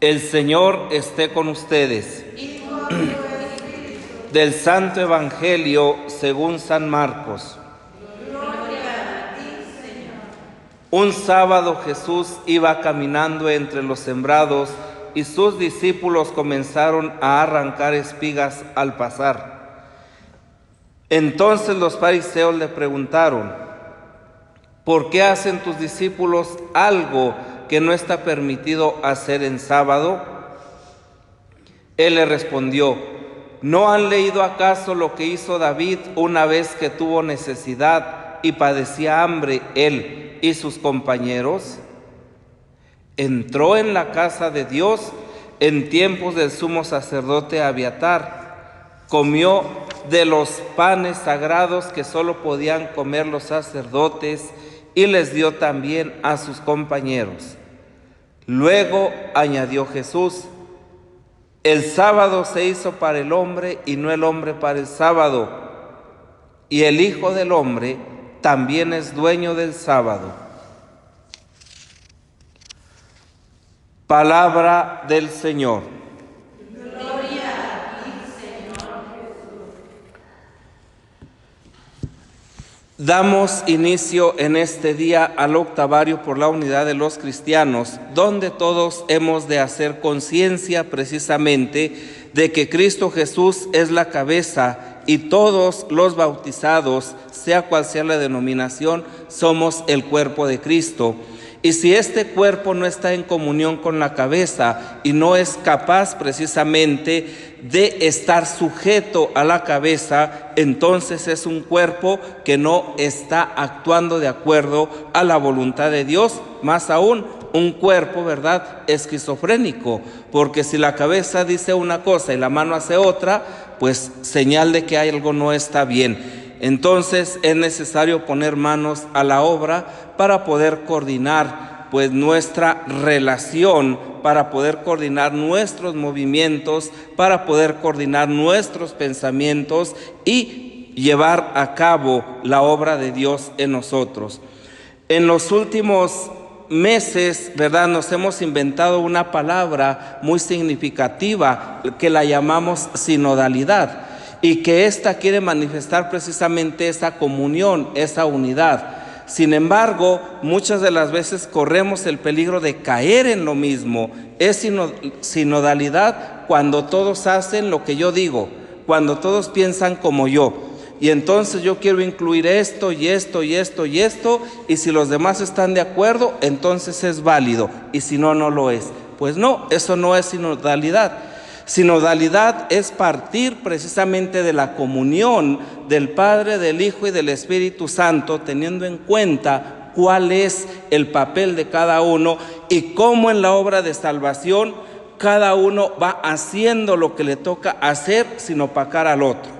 El Señor esté con ustedes. Y con tu espíritu. Del Santo Evangelio según San Marcos. Gloria a ti, Señor. Un sábado Jesús iba caminando entre los sembrados y sus discípulos comenzaron a arrancar espigas al pasar. Entonces los fariseos le preguntaron: ¿por qué hacen tus discípulos algo que no está permitido hacer en sábado? Él le respondió: ¿no han leído acaso lo que hizo David una vez que tuvo necesidad y padecía hambre él y sus compañeros? Entró en la casa de Dios en tiempos del sumo sacerdote Abiatar, comió de los panes sagrados que solo podían comer los sacerdotes y les dio también a sus compañeros. Luego añadió Jesús: el sábado se hizo para el hombre y no el hombre para el sábado, y el Hijo del Hombre también es dueño del sábado. Palabra del Señor. Gloria a ti, Señor Jesús. Damos inicio en este día al octavario por la unidad de los cristianos, donde todos hemos de hacer conciencia precisamente de que Cristo Jesús es la cabeza y todos los bautizados, sea cual sea la denominación, somos el cuerpo de Cristo. Y si este cuerpo no está en comunión con la cabeza y no es capaz precisamente de estar sujeto a la cabeza, entonces es un cuerpo que no está actuando de acuerdo a la voluntad de Dios, más aún un cuerpo, ¿verdad?, esquizofrénico, porque si la cabeza dice una cosa y la mano hace otra, pues señal de que algo no está bien. Entonces es necesario poner manos a la obra para poder coordinar pues nuestra relación, para poder coordinar nuestros movimientos, para poder coordinar nuestros pensamientos y llevar a cabo la obra de Dios en nosotros. En los últimos meses, ¿verdad?, nos hemos inventado una palabra muy significativa que la llamamos sinodalidad, y que ésta quiere manifestar precisamente esa comunión, esa unidad. Sin embargo, muchas de las veces corremos el peligro de caer en lo mismo. Es sinodalidad cuando todos hacen lo que yo digo, cuando todos piensan como yo. Y entonces yo quiero incluir esto y esto y esto y esto, y si los demás están de acuerdo, entonces es válido, y si no, no lo es. Pues no, eso no es sinodalidad. Sinodalidad es partir precisamente de la comunión del Padre, del Hijo y del Espíritu Santo, teniendo en cuenta cuál es el papel de cada uno y cómo en la obra de salvación cada uno va haciendo lo que le toca hacer sin opacar al otro.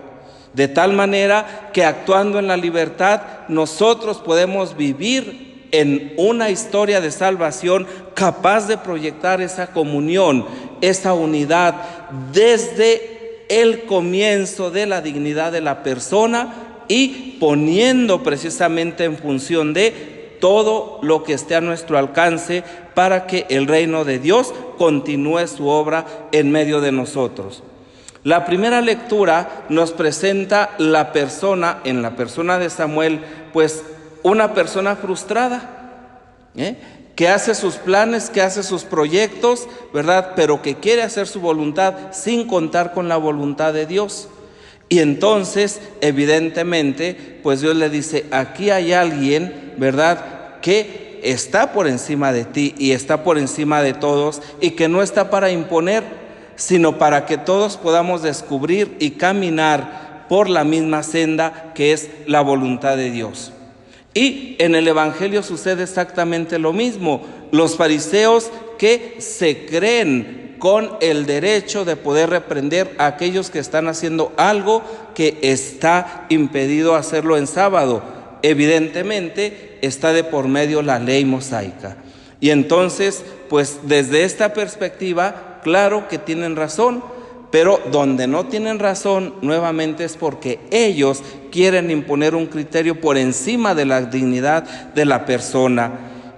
De tal manera que actuando en la libertad nosotros podemos vivir en una historia de salvación capaz de proyectar esa comunión, esa unidad desde el comienzo de la dignidad de la persona y poniendo precisamente en función de todo lo que esté a nuestro alcance para que el reino de Dios continúe su obra en medio de nosotros. La primera lectura nos presenta la persona, en la persona de Samuel, pues una persona frustrada, que hace sus planes, que hace sus proyectos, ¿verdad?, pero que quiere hacer su voluntad sin contar con la voluntad de Dios. Y entonces, evidentemente, pues Dios le dice: aquí hay alguien, ¿verdad?, que está por encima de ti y está por encima de todos, y que no está para imponer, sino para que todos podamos descubrir y caminar por la misma senda que es la voluntad de Dios. Y en el Evangelio sucede exactamente lo mismo. Los fariseos que se creen con el derecho de poder reprender a aquellos que están haciendo algo que está impedido hacerlo en sábado. Evidentemente está de por medio la ley mosaica. Y entonces, pues desde esta perspectiva, claro que tienen razón, pero donde no tienen razón, nuevamente es porque ellos quieren imponer un criterio por encima de la dignidad de la persona.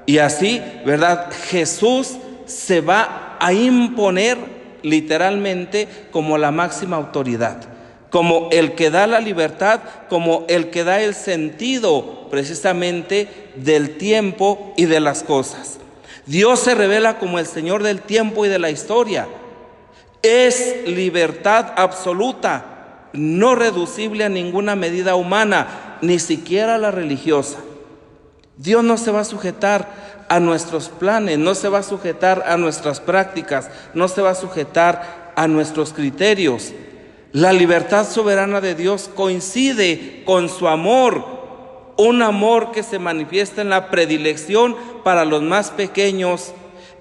Y así, ¿verdad?, Jesús se va a imponer literalmente como la máxima autoridad, como el que da la libertad, como el que da el sentido precisamente del tiempo y de las cosas. Dios se revela como el Señor del tiempo y de la historia. Es libertad absoluta, no reducible a ninguna medida humana, ni siquiera a la religiosa. Dios no se va a sujetar a nuestros planes, no se va a sujetar a nuestras prácticas, no se va a sujetar a nuestros criterios. La libertad soberana de Dios coincide con su amor, un amor que se manifiesta en la predilección para los más pequeños,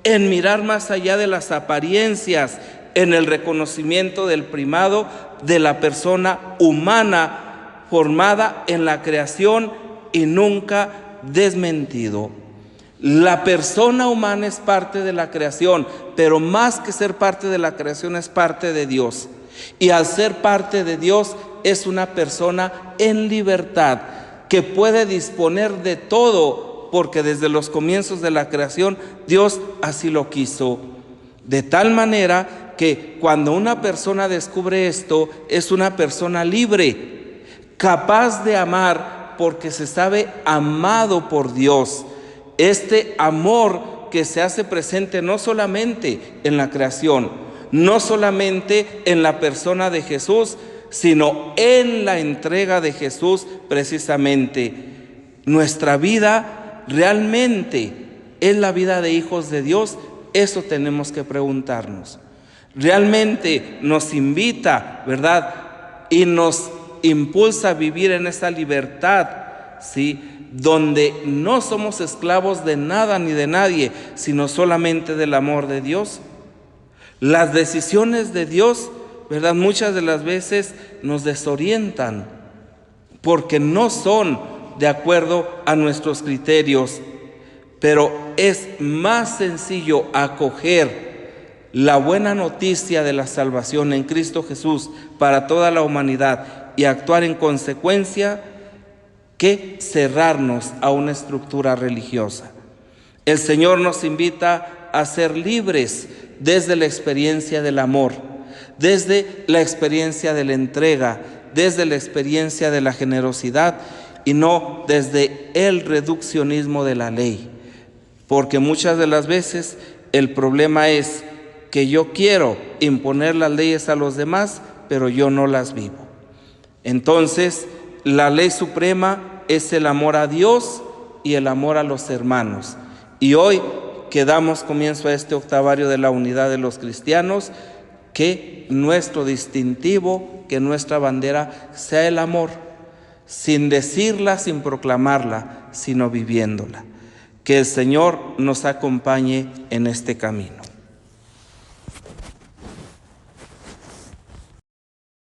en mirar más allá de las apariencias, en el reconocimiento del primado de la persona humana formada en la creación y nunca desmentido. La persona humana es parte de la creación, pero más que ser parte de la creación es parte de Dios. Y al ser parte de Dios es una persona en libertad que puede disponer de todo, porque desde los comienzos de la creación Dios así lo quiso. De tal manera que cuando una persona descubre esto, es una persona libre, capaz de amar porque se sabe amado por Dios. Este amor que se hace presente no solamente en la creación, no solamente en la persona de Jesús, sino en la entrega de Jesús precisamente. Nuestra vida realmente es la vida de hijos de Dios. Eso tenemos que preguntarnos. Realmente nos invita, ¿verdad? Y nos impulsa a vivir en esa libertad, ¿sí? Donde no somos esclavos de nada ni de nadie, sino solamente del amor de Dios. Las decisiones de Dios, ¿verdad?, muchas de las veces nos desorientan porque no son de acuerdo a nuestros criterios, pero es más sencillo acoger la buena noticia de la salvación en Cristo Jesús para toda la humanidad y actuar en consecuencia que cerrarnos a una estructura religiosa. El Señor nos invita a ser libres desde la experiencia del amor, desde la experiencia de la entrega, desde la experiencia de la generosidad y no desde el reduccionismo de la ley. Porque muchas de las veces el problema es que yo quiero imponer las leyes a los demás, pero yo no las vivo. Entonces, la ley suprema es el amor a Dios y el amor a los hermanos. Y hoy que damos comienzo a este octavario de la unidad de los cristianos, que nuestro distintivo, que nuestra bandera sea el amor, sin decirla, sin proclamarla, sino viviéndola. Que el Señor nos acompañe en este camino.